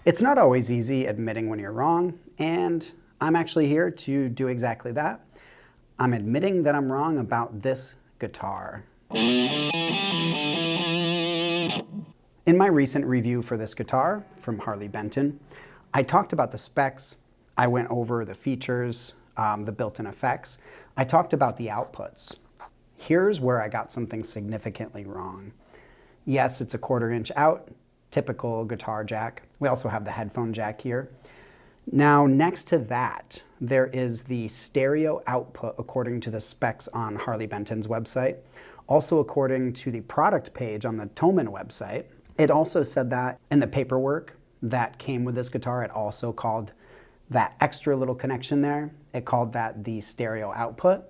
It's not always easy admitting when you're wrong, and I'm actually here to do exactly that. I'm admitting that I'm wrong about this guitar. In my recent review for this guitar from HARLEY BENTON, I talked about the specs, I went over the features, the built-in effects, I talked about the outputs. Here's where I got something significantly wrong. Yes, it's a 1/4 inch out, typical guitar jack. We also have the headphone jack here. Now, next to that, there is the stereo output according to the specs on HARLEY BENTON's website. Also according to the product page on the Thomann website. It also said that in the paperwork that came with this guitar, it also called that extra little connection there, it called that the stereo output.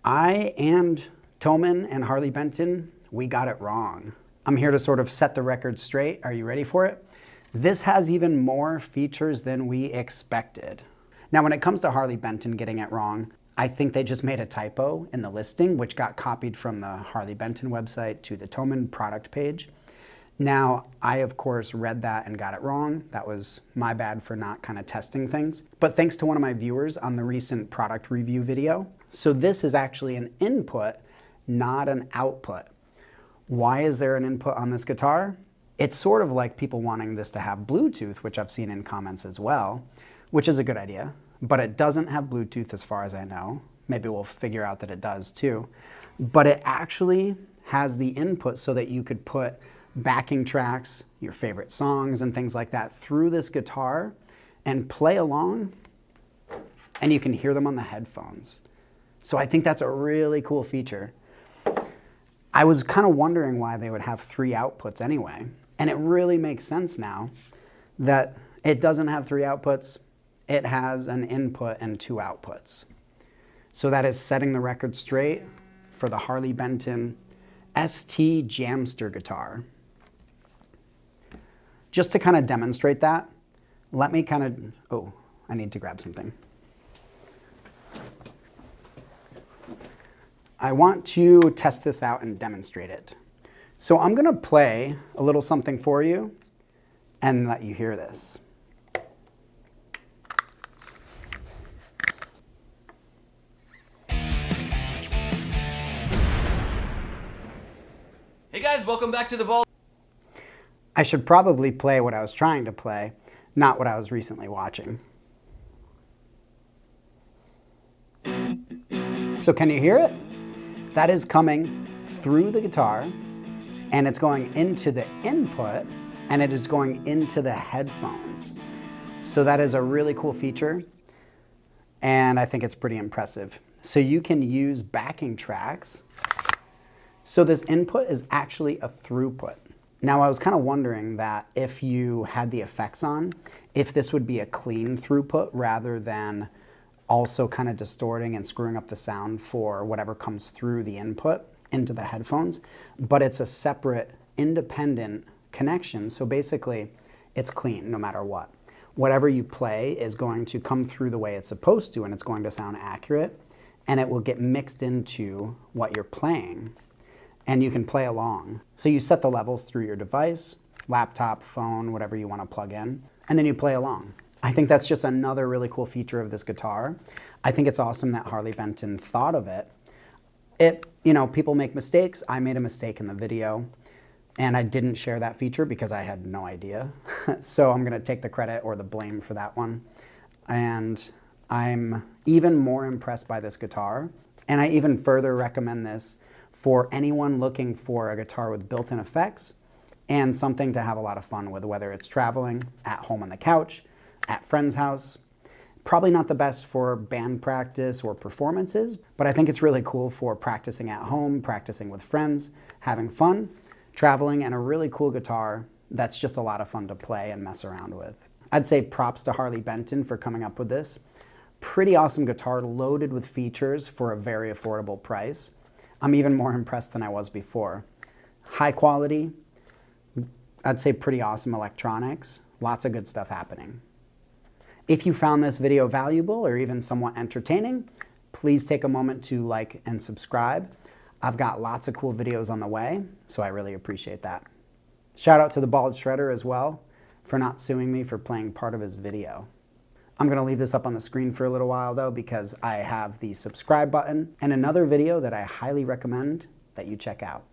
I and Thomann and HARLEY BENTON, we got it wrong. I'm here to sort of set the record straight. Are you ready for it? This has even more features than we expected. Now, when it comes to HARLEY BENTON getting it wrong, I think they just made a typo in the listing, which got copied from the HARLEY BENTON website to the Thomann product page. Now, I, of course, read that and got it wrong. That was my bad for not kind of testing things. But thanks to one of my viewers on the recent product review video. So this is actually an input, not an output. Why is there an input on this guitar? It's sort of like people wanting this to have Bluetooth, which I've seen in comments as well, which is a good idea, but it doesn't have Bluetooth as far as I know. Maybe we'll figure out that it does too. But it actually has the input so that you could put backing tracks, your favorite songs and things like that through this guitar and play along, and you can hear them on the headphones. So I think that's a really cool feature. I was kind of wondering why they would have 3 outputs anyway. And it really makes sense now that it doesn't have 3 outputs. It has an input and 2 outputs. So that is setting the record straight for the HARLEY BENTON ST-JAMster guitar. Just to kind of demonstrate that, let me kind of, oh, I need to grab something. I want to test this out and demonstrate it. So I'm going to play a little something for you and let you hear this. Hey guys, welcome back to the ball. I should probably play what I was trying to play, not what I was recently watching. So can you hear it? That is coming through the guitar, and it's going into the input, and it is going into the headphones. So that is a really cool feature, and I think it's pretty impressive. So you can use backing tracks. So this input is actually a throughput. Now, I was kind of wondering that if you had the effects on, if this would be a clean throughput rather than also kind of distorting and screwing up the sound for whatever comes through the input into the headphones, but it's a separate independent connection. So basically it's clean no matter what. Whatever you play is going to come through the way it's supposed to, and it's going to sound accurate, and it will get mixed into what you're playing, and you can play along. So you set the levels through your device, laptop, phone, whatever you want to plug in, and then you play along. I think that's just another really cool feature of this guitar. I think it's awesome that HARLEY BENTON thought of it. People make mistakes. I made a mistake in the video, and I didn't share that feature because I had no idea. So I'm going to take the credit or the blame for that one. And I'm even more impressed by this guitar, and I even further recommend this for anyone looking for a guitar with built-in effects and something to have a lot of fun with, whether it's traveling, at home on the couch, at friend's house. Probably not the best for band practice or performances, but I think it's really cool for practicing at home, practicing with friends, having fun, traveling, and a really cool guitar that's just a lot of fun to play and mess around with. I'd say props to HARLEY BENTON for coming up with this. Pretty awesome guitar loaded with features for a very affordable price. I'm even more impressed than I was before. High quality, I'd say pretty awesome electronics, lots of good stuff happening. If you found this video valuable or even somewhat entertaining, please take a moment to like and subscribe. I've got lots of cool videos on the way, so I really appreciate that. Shout out to the Bald Shredder as well. for not suing me for playing part of his video. I'm going to leave this up on the screen for a little while though, because I have the subscribe button and another video that I highly recommend that you check out.